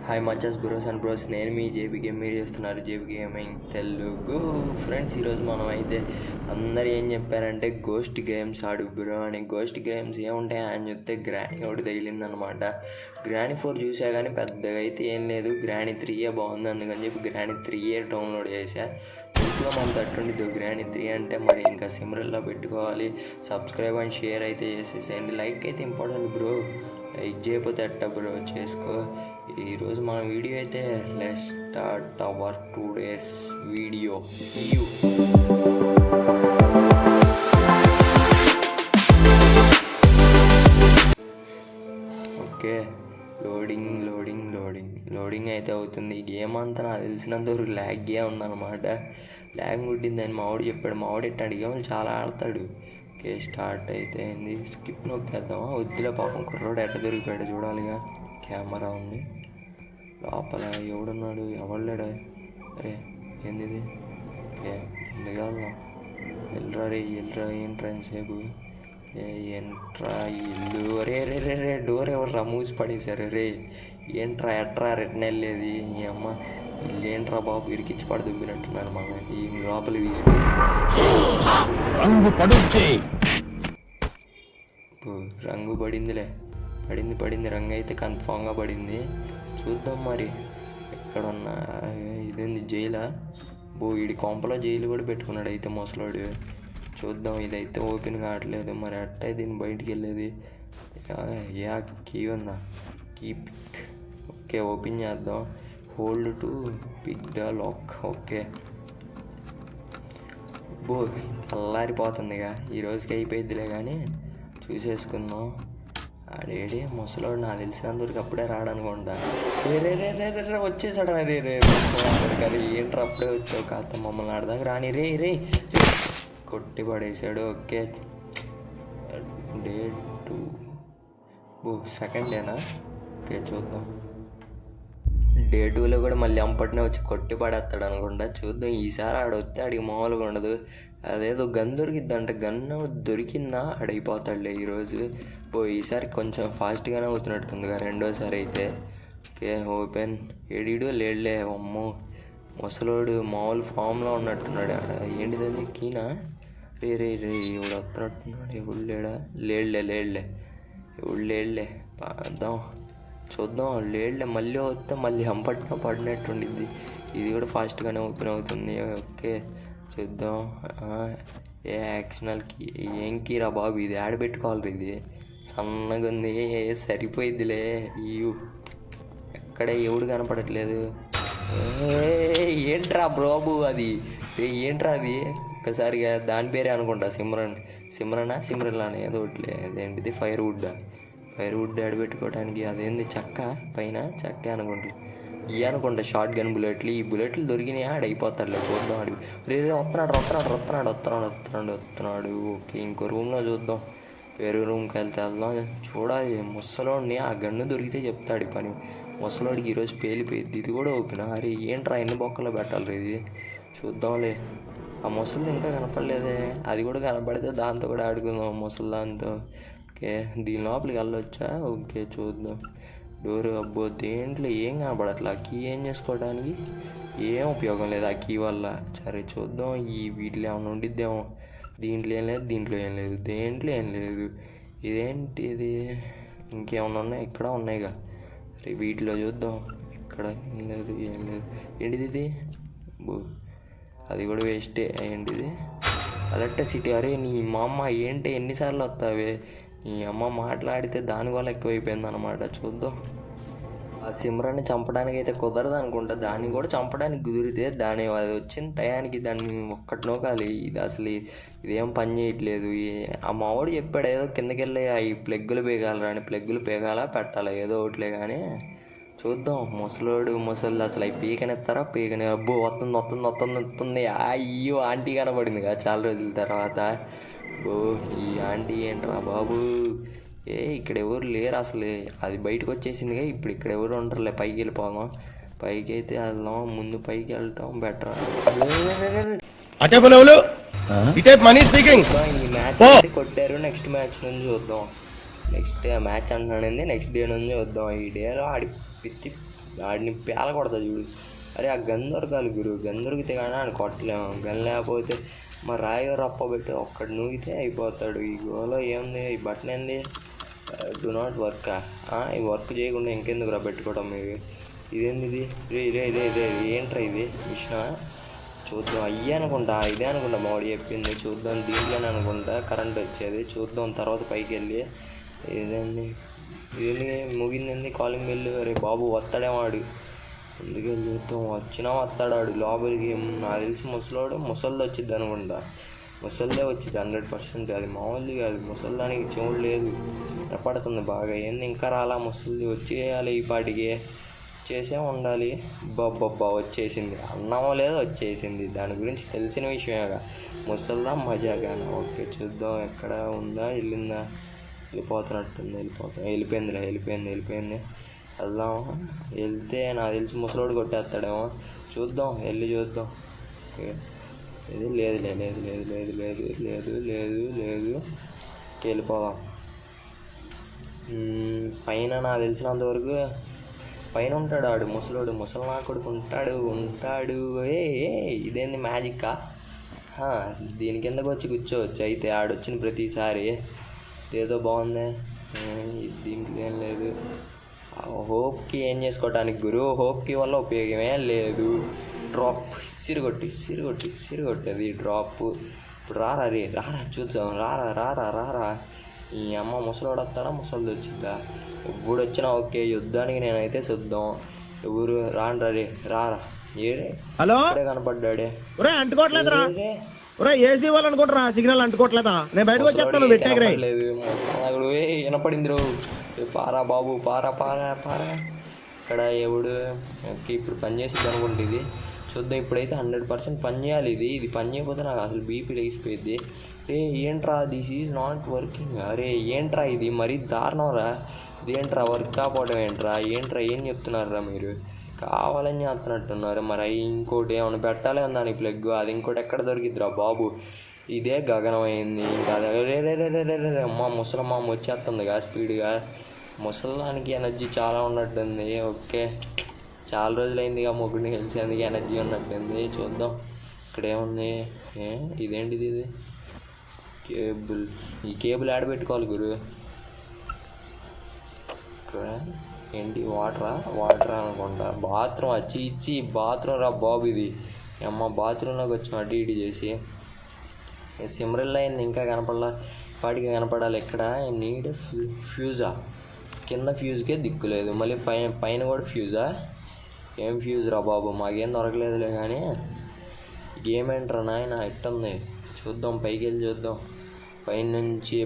Hi మచస్ bros and bros, నేను మీ JBK, మీరు చేస్తున్నారు జేబీ గేమింగ్ తెలుగు. ఫ్రెండ్స్, ఈరోజు మనం అయితే అందరు ఏం చెప్పారంటే గోస్ట్ గేమ్స్ ఆడు బ్రో అని. గోస్ట్ గేమ్స్ ఏముంటాయి అని చెప్తే గ్రానీ ఒకటి తగిలిందనమాట. గ్రానీ 4 చూసా కానీ పెద్దగా అయితే ఏం లేదు. గ్రానీ 3 బాగుంది, అందుకని చెప్పి గ్రానీ 3 డౌన్లోడ్ చేశా. తెలుసుగా మన తట్టుండిద్దు గ్రానీ 3 అంటే. మరి ఇంకా సిమ్రల్లో పెట్టుకోవాలి. సబ్స్క్రైబ్ అండ్ షేర్ అయితే చేసేసేయండి. లైక్ అయితే ఇంపార్టెంట్ బ్రో, లైక్ చేయకపోతే అట్ట బ్రో చేసుకో. ఈరోజు మన వీడియో అయితే let's start our today's video. Okay, loading అయితే అవుతుంది. ఈ గేమ్ అంతా నాకు తెలిసినంతవరకు ల్యాగ్గా ఉందన్నమాట. ల్యాగ్ ముట్టిందని మావాడు చెప్పాడు. మావాడు ఎట్టాడు గేమ్లు చాలా ఆడతాడు. ఓకే, స్టార్ట్ అయితే అయింది. స్కిప్ నొక్కేద్దామా? వద్దులే, పాపం కుర్రోడు ఎట్ట దొరికిపోయాడు చూడాలిగా. కెమెరా ఉంది లోపల. ఎవడున్నాడు? ఎవడలేడా? అరే ఏంది ఇది? ఓకే, ఎందుకు వెళ్దాం? వెళ్ళరా ఏంట్రా సేపు? ఏంట్రా ఇల్లు? అరే రే రే రే డోర్ ఎవర్రా మూసి పడేశారు? రే ఏంట్రా ఎట్రా రిటర్న్ వెళ్ళేది? ఈ అమ్మ ఇల్లు ఏంట్రా బాబు, ఇరికిచ్చి పడదుబ్బినట్టున్నారు. మన ఈ లోపలికి తీసుకొచ్చి రంగు పడిందిలే. పడింది రంగు అయితే కన్ఫామ్గా పడింది. చూద్దాం మరి ఎక్కడున్నా. ఇదేంది జైలా? వీడి కొంపలో జైలు కూడా పెట్టుకున్నాడు అయితే ముసలోడు. చూద్దాం, ఇదైతే ఓపెన్ కావట్లేదు. మరి అట్ట దీన్ని బయటికి వెళ్ళేది. కీ ఉందా? Key pick. ఓకే, ఓపెన్ చేద్దాం. Hold to pick the lock. Okay, తెల్లారిపోతుందిగా. ఈ రోజుకి అయిపోయిద్దిలే కానీ చూసేసుకుందాం. ఆడేడి ముసలోడు నాకు తెలిసినందుకు అప్పుడే రాడనుకుంటా. రే వచ్చేసాడు. రే ఏంట్రా అప్పుడే వచ్చావు? కాస్త మమ్మల్ని ఆడదాకా రాని. రే కొట్టి పడేసాడు. ఓకే, డే 2 సెకండ్ డేనా? ఓకే, చూద్దాం. డే 2లో కూడా మళ్ళీ అంపటినే వచ్చి కొట్టి పడేస్తాడు అనుకుంటా. చూద్దాం, ఈసారి ఆడొస్తే ఆడికి మామూలుగా ఉండదు. అదేదో గన్ దొరికిద్దంట. గన్ దొరికిందా ఆడైపోతాడులే ఈరోజు. ఈసారి కొంచెం ఫాస్ట్గానే అవుతున్నట్టుందిగా రెండోసారి అయితే. Okay, open. ఏడీడు లేడులే. అమ్మో, ముసలోడు మామూలు ఫామ్లో ఉన్నట్టున్నాడు. ఆడ ఏంటిది అది? కీనా? రే ఎవడు వస్తున్నట్టున్నాడు. ఎవడు లేడులే. ఎవడు లేడులే. పాద్దాం, చూద్దాం. లేడులే. మళ్ళీ వస్తే మళ్ళీ హంపట్న పడినట్టుండిద్ది. ఇది కూడా ఫాస్ట్గానే ఓపెన్ అవుతుంది. ఓకే, చూద్దాం. యాక్షనల్ కీ. ఏం కీరా బాబు ఇది? ఆడబెట్టుకోవాలి. ఇది సన్నగా ఉంది, సరిపోయిద్దిలే. ఎక్కడ ఎవడు కనపడట్లేదు. ఏంట్రా బాబు అది? ఏంట్రా అది? ఒక్కసారిగా దాని పేరే అనుకుంటా. సిమ్రన్ అని ఏదో ఒకటిలే. అదేంటిది? ఫైర్ వుడ్ ఆడబెట్టుకోవడానికి. అదేంది? చెక్క పైన చెక్క అనుకుంటా. షార్ట్ గన్ బుల్లెట్లు. ఈ బుల్లెట్లు దొరికినాయి ఆడైపోతాడులే. చూద్దాం. రే వస్తున్నాడు. ఓకే, ఇంకో రూమ్లో చూద్దాం. వేరే రూమ్కి వెళ్దాం. చూడాలి ముసలోడిని. ఆ గన్ను దొరికితే చెప్తాడు ఈ పని. ముసలోడికి ఈరోజు పేలిపోయింది. ఇది కూడా ఓపెన్. అరే ఏంట్రా ఎన్ని బొక్కలో పెట్టాలి ఇది? చూద్దాంలే. ఆ ముసలిది ఇంకా కనపడలేదే. అది కూడా కనపడితే దాంతో కూడా ఆడుకుందాం, ముసలి దాంతో. ఓకే, దీని లోపలికి వెళ్ళొచ్చా? ఓకే, చూద్దాం. డోర్. అబ్బో, దేంట్లో ఏం కనపడట్లా. కీ ఏం చేసుకోవడానికి ఏం ఉపయోగం లేదు ఆ కీ వల్ల. సరే చూద్దాం. వీటిలో ఏమైనా ఉండిద్దేమో. దీంట్లో ఏం లేదు, దేంట్లో ఏం లేదు. ఇదేంటి ఇది? ఇంకేమన్నా ఉన్నాయి? ఇక్కడ ఉన్నాయిగా. సరే వీటిలో చూద్దాం. ఇక్కడ ఏం లేదు. ఏంటిది ఇది? అది కూడా వేస్టే. ఏంటిది? అలెక్ట్ సిటీ. అరే నీ మా అమ్మ ఏంటి ఎన్నిసార్లు వస్తావే? నీ అమ్మ మాట్లాడితే దాని వల్ల ఎక్కువైపోయింది అనమాట. చూద్దాం. ఆ సిమ్రాన్ని చంపడానికి అయితే కుదరదు అనుకుంటా. దాన్ని కూడా చంపడానికి కుదిరితే అది వచ్చిన టయానికి దాన్ని ఒక్కటి నోకాలి. ఇది అసలు ఇదేం పని చేయట్లేదు. ఆ మావాడు చెప్పాడు ఏదో కిందకి వెళ్ళి ఈ ప్లగ్గులు పీకాలరా అని. ప్లగ్గులు పీకాలా పెట్టాలా ఏదో ఒకటిలే కానీ చూద్దాం. ముసలి అసలు అవి పీకనెత్తారా? అబ్బో వస్తుంది. అయ్యో, ఆంటీ కనబడిందిగా చాలా రోజుల తర్వాత. ఈ ఆంటీ ఏంట్రా బాబు? ఇక్కడ ఎవరు లేరు అసలు. అది బయటకు వచ్చేసిందిగా. ఇప్పుడు ఇక్కడ ఎవరు ఉండరులే. పైకి వెళ్ళిపోదాం. పైకి అయితే వెళ్దాం. ముందు పైకి వెళ్ళటం బెటర్. ఈ మ్యాచ్ కొట్టారు. నెక్స్ట్ మ్యాచ్ నుంచి చూద్దాం. నెక్స్ట్ మ్యాచ్ అంటున్నానండి. నెక్స్ట్ డే నుంచి చూద్దాం. ఈ డేలో ఆడి పిచ్చి ఆడిని పేల కొడతా చూడు. అరే ఆ గన్ దొరకాలి గురు, గన్ దొరికితే కానీ ఆడు కొట్టలేము. గన్ లేకపోతే మా రాయి రప్ప పెట్టి ఒక్కడు నూగితే అయిపోతాడు. ఈ గోలో ఏముంది, ఈ బటన్ ఏంది, డు నాట్ వర్క్. ఈ వర్క్ చేయకుండా ఇంకెందుకురా పెట్టుకోవడం మీరు? ఇదేంది ఇది? రే రే రే రే ఏంట్రా ఇది మిషనా? చూద్దాం. అయ్యే అనుకుంటా, ఇదే అనుకుంటా మా వాడు చెప్పింది. చూద్దాం, దీంట్లోనే అనుకుంటా కరెంట్ వచ్చేది. చూద్దాం తర్వాత పైకి వెళ్ళి. ఇదేంది ఇదేంది ముగిందండి కాలింగ్ బెల్. అరే బాబు వస్తాడేవాడు, అందుకే చూద్దాం. వచ్చినా వస్తాడాడు లోపలికి. నాకు తెలిసి ముసలిది వచ్చింది అనుకుంటా. ముసలిదే వచ్చింది 100%. అది మామూలుది కాదు, ముసలిదానికి చెవుడు లేదు, వినపడుతుంది బాగా. ఏంది ఇంకా రాలా ముసలిది? వచ్చేయాలి ఈ పాటికి, చేసే ఉండాలి. బొబ్బబ్బా వచ్చేసింది, అన్నమో లేదో వచ్చేసింది. దాని గురించి తెలిసిన విషయమేగా. ముసల్దా మజాగా. ఓకే చూద్దాం, ఎక్కడ ఉందా, వెళ్ళిందా? వెళ్ళిపోతున్నట్టుంది. వెళ్ళిపోయింది. వెళ్దాం. వెళ్తే నాకు తెలిసి ముసలోడు కొట్టేస్తాడేమో. చూద్దాం, వెళ్ళి చూద్దాం. ఓకే ఇది లేదు. వెళ్ళిపోదాం. పైన నాకు తెలిసినంతవరకు పైన ఉంటాడు ఆడు ముసలోడు. ముసలి కొడుకు ఉంటాడు. ఇదేంది మ్యాజిక్కా? దీని కిందకు వచ్చి కూర్చోవచ్చు అయితే ఆడొచ్చిన ప్రతిసారి. ఏదో బాగుంది. దీంట్లో ఏం లేదు. హోప్కి ఏం చేసుకోవటానికి గురు? హోప్కి వల్ల ఉపయోగమే లేదు. డ్రాప్ ఇసిరు కొట్టేది డ్రాప్. ఇప్పుడు రారా చూద్దాం. రారా. ఈ అమ్మ ముసలోడు వస్తాడా, ముసలిది వచ్చిద్దా? ఎప్పుడు వచ్చినా ఓకే, యుద్ధానికి నేనైతే సిద్ధం. ఎవరు రారా. హలో కనపడ్డాడే. ఏసీ వాళ్ళు అనుకుంటారా? సిగ్నల్ అంటుకోవట్లేదా? నేను బయటకు వచ్చేస్తాను. వినపడింది రో. పారా బాబు, పారా. ఇక్కడ ఎవడు ఇప్పుడు పని చేసిద్ది అనుకుంటే ఇది. చూద్దాం. ఇప్పుడైతే 100% పని చేయాలి. ఇది పని చేయకపోతే నాకు అసలు బీపీ లేచిపోయింది. ఏంట్రా దిస్ ఈజ్ నాట్ వర్కింగ్. అరే ఏంట్రా ఇది మరీ దారుణం రా. ఇదేంట్రా వర్క్ కాకపోవడం ఏంట్రా ఏం చెప్తున్నారా మీరు? కావాలని చేస్తున్నట్టున్నారు. మరి ఇంకోటి ఏమైనా పెట్టాలి దానికి ప్లగ్, అది ఇంకోటి ఎక్కడ దొరికిద్దిరా బాబు? ఇదే గగనమైంది. ఇంకా రే అమ్మ ముసలమ్మ వచ్చేస్తుందిగా స్పీడ్గా. ముసలానికి ఎనర్జీ చాలా ఉన్నట్టుంది. ఓకే చాలా రోజులైందిగా మొగ్గుని కలిసేందుకు ఎనర్జీ ఉన్నట్టుంది. చూద్దాం ఇక్కడ ఏముంది. ఇదేంటిది? ఇది కేబుల్. ఈ కేబుల్ యాడ్ పెట్టుకోవాలి గురు. ఏంటి వాటరా అనుకుంటా. బాత్రూమ్ ఇచ్చి బాత్రూమ్ రా బాబు. ఇది అమ్మ బాత్రూంలోకి వచ్చాం అటు ఇటు చేసి. సిమ్రల్ అయింది ఇంకా కనపడాల, వాటికి కనపడాలి. ఇక్కడ నీడ్ ఫ్యూజా? కింద ఫ్యూజ్కే దిక్కులేదు, మళ్ళీ పైన కూడా ఫ్యూజా? ఏం ఫ్యూజ్ రా బాబు, మాకేం దొరకలేదులే. కానీ గేమ్ ఏంట్రా నాయన ఎట్టుంది? చూద్దాం, పైకి వెళ్ళి చూద్దాం.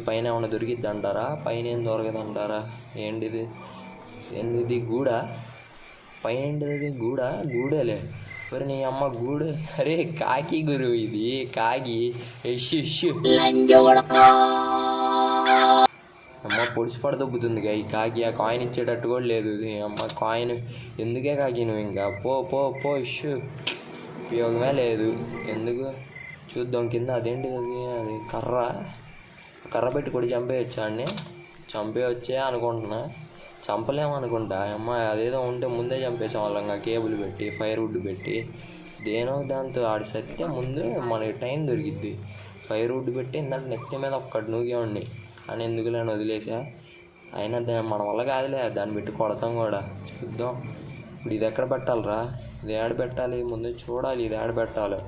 పైన ఏమైనా దొరికిద్ది అంటారా? పైన ఏం దొరకదంటారా? ఏంటిది గూడా? పైన ఏంటిది గూడేలే. మరి నీ అమ్మ గూడు. అరే కాకి గురు, ఇది కాకి. అమ్మ పొడిచి పడదొబ్బుతుంది ఈ కాకి. ఆ కాయిన్ ఇచ్చేటట్టు కూడా లేదు. అమ్మ కాయిన్ ఎందుకే కాకి నువ్వు? ఇంకా పో ఇష్యూ. ఉపయోగమే లేదు. ఎందుకు? చూద్దాం కింద. అదేంటిది? అది కర్ర పెట్టి కూడా చంపేయచ్చా అండి? చంపేయచ్చే అనుకుంటున్నా. చంపలేమనుకుంటా. అమ్మ అదేదో ఉంటే ముందే చంపేసాం వాళ్ళం. కేబుల్ పెట్టి ఫైర్వుడ్ పెట్టి దాంతో ఆడి సత్తే ముందు మనకి టైం దొరికిద్ది. ఫైర్వుడ్ పెట్టి ఇందాక నెత్తి మీద ఒక్కటి నూగేవాడిని, కానీ ఎందుకులే వదిలేసా. అయినా మన వల్ల కాదులే, దాన్ని పెట్టి కొడతాం కూడా. చూద్దాం. ఇప్పుడు ఇది ఎక్కడ పెట్టాలరా? ఇది యాడ్ పెట్టాలి ముందు చూడాలి. ఇది యాడ్ పెట్టాలి.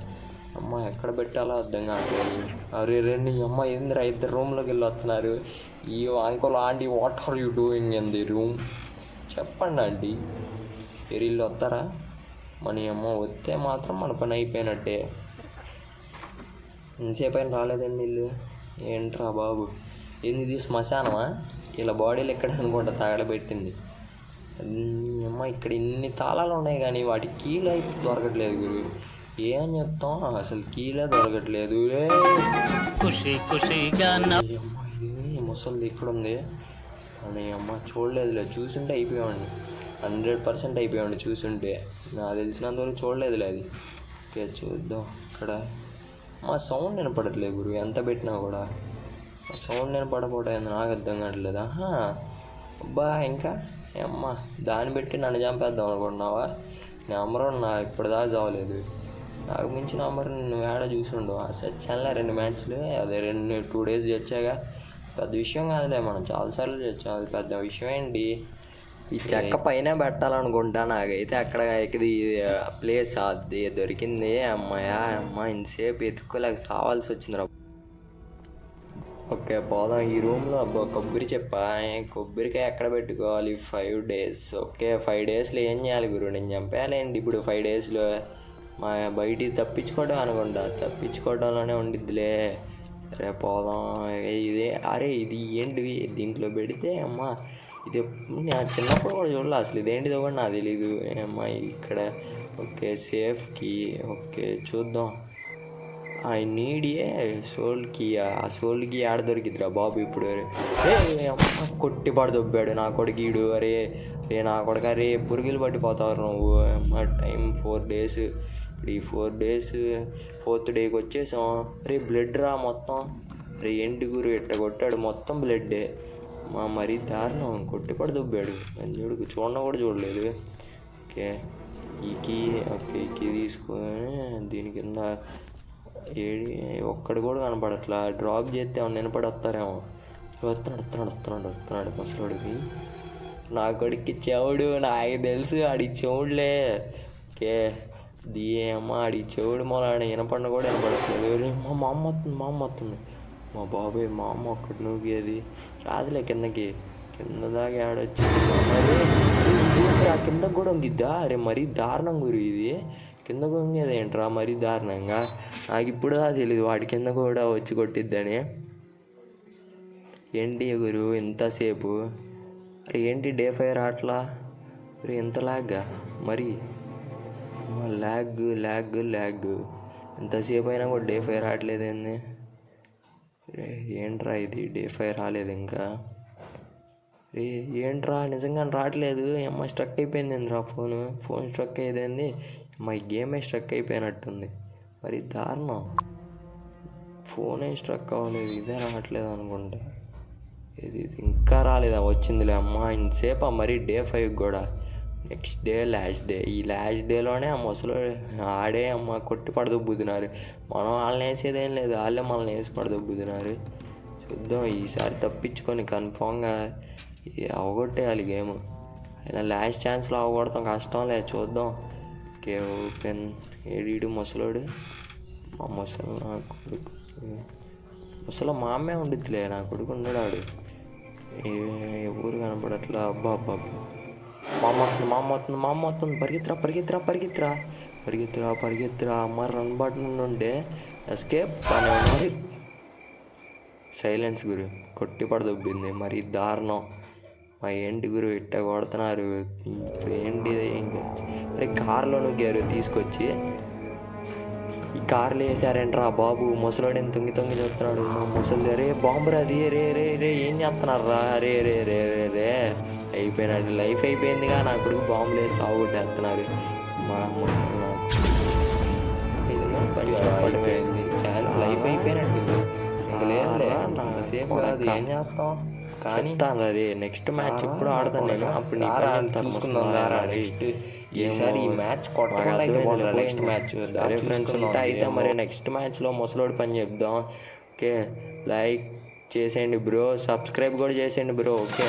అమ్మ ఎక్కడ పెట్టాలో అర్థం కావట్లేదు. అరే రెండు అమ్మ ఏందిరా, ఇద్దరు రూమ్లోకి వెళ్ళి వస్తున్నారు. ఈ uncle aunty what are you doing in the room? చెప్పండి ఆంటీ. వీళ్ళు వస్తారా? మన అమ్మ వస్తే మాత్రం మన పని అయిపోయినట్టే. ఇంతసేపు అయినా రాలేదండి వీళ్ళు. ఏంట్రా బాబు? ఏంది శ్మశానమా? ఇలా బాడీలు ఎక్కడ అనుకుంటా తగలబెట్టింది. అమ్మ ఇక్కడ ఇన్ని తాళాలు ఉన్నాయి కానీ వాటి కీలు అయితే దొరకట్లేదు గురు. ఏం చెప్తాం, అసలు కీలే దొరకట్లేదు. ఇది ముసలిది ఇక్కడ ఉంది అని అమ్మ చూడలేదులే. చూసుంటే అయిపోయామండి, 100% అయిపోయామండి చూసుంటే. నాకు తెలిసినంతవరకు చూడలేదులే అది. ఓకే చూద్దాం. ఇక్కడ మా సౌండ్ వినపడట్లేదు గురు, ఎంత పెట్టినా కూడా సౌండ్ వినపడపోవటం నాకు అర్థం కావట్లేదు. అబ్బా ఇంకా అమ్మ దాన్ని పెట్టి నన్ను చంపేద్దాం అనుకుంటున్నావా? నెంబర్ నా ఇప్పటిదాకా చావలేదు. నాకు మించి నెంబర్ నువ్వు ఏడ చూసుండు. సచ్చానులే 2 మ్యాచ్లు, అదే 2 days వచ్చాగా. పెద్ద విషయం కాదులే, మనం చాలాసార్లు తెచ్చాం, అది పెద్ద విషయం ఏంటి? ఈ చెక్క పైన పెట్టాలనుకుంటా. నాకైతే అక్కడ ఇది ప్లేస్ అది దొరికింది. అమ్మ ఇంతసేపు ఎత్తుకోలేక సావాల్సి వచ్చిందిరా. ఓకే పోదాం. ఈ రూమ్లో కొబ్బరి కొబ్బరికాయ ఎక్కడ పెట్టుకోవాలి? 5 days. ఓకే 5 daysలో ఏం చేయాలి గురు? నేను చంపేయాలేంటి ఇప్పుడు 5 daysలో? మా బయటికి తప్పించుకోవడం అనుకుంటా, తప్పించుకోవడంలోనే ఉండిద్దిలే. రేపు పోదాం. ఇది ఏంటివి దీంట్లో పెడితే? ఇది నేను చిన్నప్పుడు కూడా చూడలే అసలు, ఇదేంటిదో కూడా నాకు తెలీదు. ఇక్కడ ఓకే సేఫ్కి. ఓకే చూద్దాం. I need soul key. ఆ సోల్ కీ ఆడ దొరికిద్దిరా బాబు ఇప్పుడు? కొట్టి పడదొబ్బాడు నా కొడుకీడు. అరే నా కొడుకు, అరే పురుగులు పట్టిపోతావు నువ్వు. Time 4 days. ఇప్పుడు ఈ 4 days 4th dayకి వచ్చేసాం. రే బ్లడ్ రా మొత్తం. రే ఏంటి గురు ఎట్ట కొట్టాడు? మొత్తం బ్లడ్డే. మరీ దారుణం, కొట్టి పడదొబ్బాడు. చూడు చూడడం కూడా చూడలేదు. ఓకే ఈ కీ. ఓకే ఈ కీ తీసుకొని దీని కింద ఒక్కడు కూడా కనపడట్లా. డ్రాప్ చేస్తే ఏమన్నా వినపడి వస్తారేమో. వస్తున్నాడు ముసలోడికి. నా కొడుక్కి చెవుడు నాకు తెలుసు, ఆడి చెవుడులే. ఓకే ఆడి చెవుడు మొలాడి వినపడిన కూడా వినపడట్లేదు. మా అమ్మ వస్తుంది. మా బాబాయ్ మా అమ్మ ఒక్కటి నూగేది రాదులే కిందకి. కింద దాకా ఆడొచ్చి ఆ కిందకు కూడా వంగిద్దా? అరే మరీ దారుణం గురు ఇది. కింద వంగేది ఏంట్రా మరీ దారుణంగా? నాకు ఇప్పుడు దా తెలీదు వాడి కింద కూడా వచ్చి కొట్టిద్దని. ఏంటి గురు ఇంతసేపు? అరే ఏంటి డే 5 రావట్లా? అరే ఎంత ల్యాగ్గా మరి? ల్యాగ్ ఎంతసేపు అయినా కూడా డే 5 రావట్లేదు ఏంది? ఏంట్రా ఇది డే 5 రాలేదు ఇంకా? ఏంట్రా నిజంగా రావట్లేదు. స్ట్రక్ అయిపోయింది ఏంద్రా? ఫోన్ స్ట్రక్ అయ్యేదేంది? ఈ గేమే స్ట్రక్ అయిపోయినట్టుంది. మరి దారుణం, ఫోనే స్ట్రక్ అవ్వలేదు, ఇదే రావట్లేదు అనుకుంటా. ఇది ఇంకా రాలేదా? వచ్చిందిలే ఇంతసేపు. మరి డే 5 కూడా నెక్స్ట్ డే లాస్ట్ డే. ఈ లాస్ట్ డేలోనే ముసలు ఆడే కొట్టి పడదొబ్బుతున్నారు. మనం వాళ్ళని వేసేదేం లేదు, వాళ్ళే మనల్ని వేసి పడదొబ్బుతున్నారు. చూద్దాం ఈసారి తప్పించుకొని కన్ఫామ్గా అవగొట్టేయాలి గేమ్. అయినా లాస్ట్ ఛాన్స్లో అవగొడతాం, కష్టం లేదు. చూద్దాం. Okay open. ఏడీడు ముసలోడు. మా ముసలు నా కొడుకు. ముసలో మా అమ్మే ఉండిద్దిలే, నా కొడుకు ఉండడాడు. ఎవరు కనపడట్లా. అబ్బా మా అమ్మ వస్తుంది. పరిగెత్తురా. అమ్మ రన్ బటన్ ఉండే ఎస్కేప్ అని సైలెన్స్ గురు. కొట్టి పడదొబ్బింది మరి దారుణం. ఏంటి గురు ఇట్ట కొడుతున్నారు? ఇప్పుడు ఏంటి? అరే కారులో నొక్కారు తీసుకొచ్చి. ఈ కార్లు వేసారేంట్రా బాబు? ముసలోడేం తొంగి చెప్తున్నాడు. మా ముసలి రే బాంబురా అది. రే ఏం చేస్తున్నారు రా? రే అయిపోయినాడు. లైఫ్ అయిపోయిందిగా. నా కొడుకు బాంబులు వేసి సాగుకొట్టేస్తున్నారు. మా ముసలి అయిపోయింది ఛాన్స్. లైఫ్ అయిపోయినట్టు ఇంక లేదులే. అంతసేపు కాదు, ఏం చేస్తాం కానీ. రే నెక్స్ట్ మ్యాచ్ ఎప్పుడు ఆడతాను నేను, అప్పుడు చూసుకుందాం. నెక్స్ట్ ఈసారి ఈ మ్యాచ్ నెక్స్ట్ మ్యాచ్ రిఫరెన్స్ ఉంటే అయితే మరి నెక్స్ట్ మ్యాచ్లో ముసలోడి పని చెప్దాం. ఓకే లైక్ చేసేయండి బ్రో, సబ్స్క్రైబ్ కూడా చేసేయండి బ్రో. ఓకే.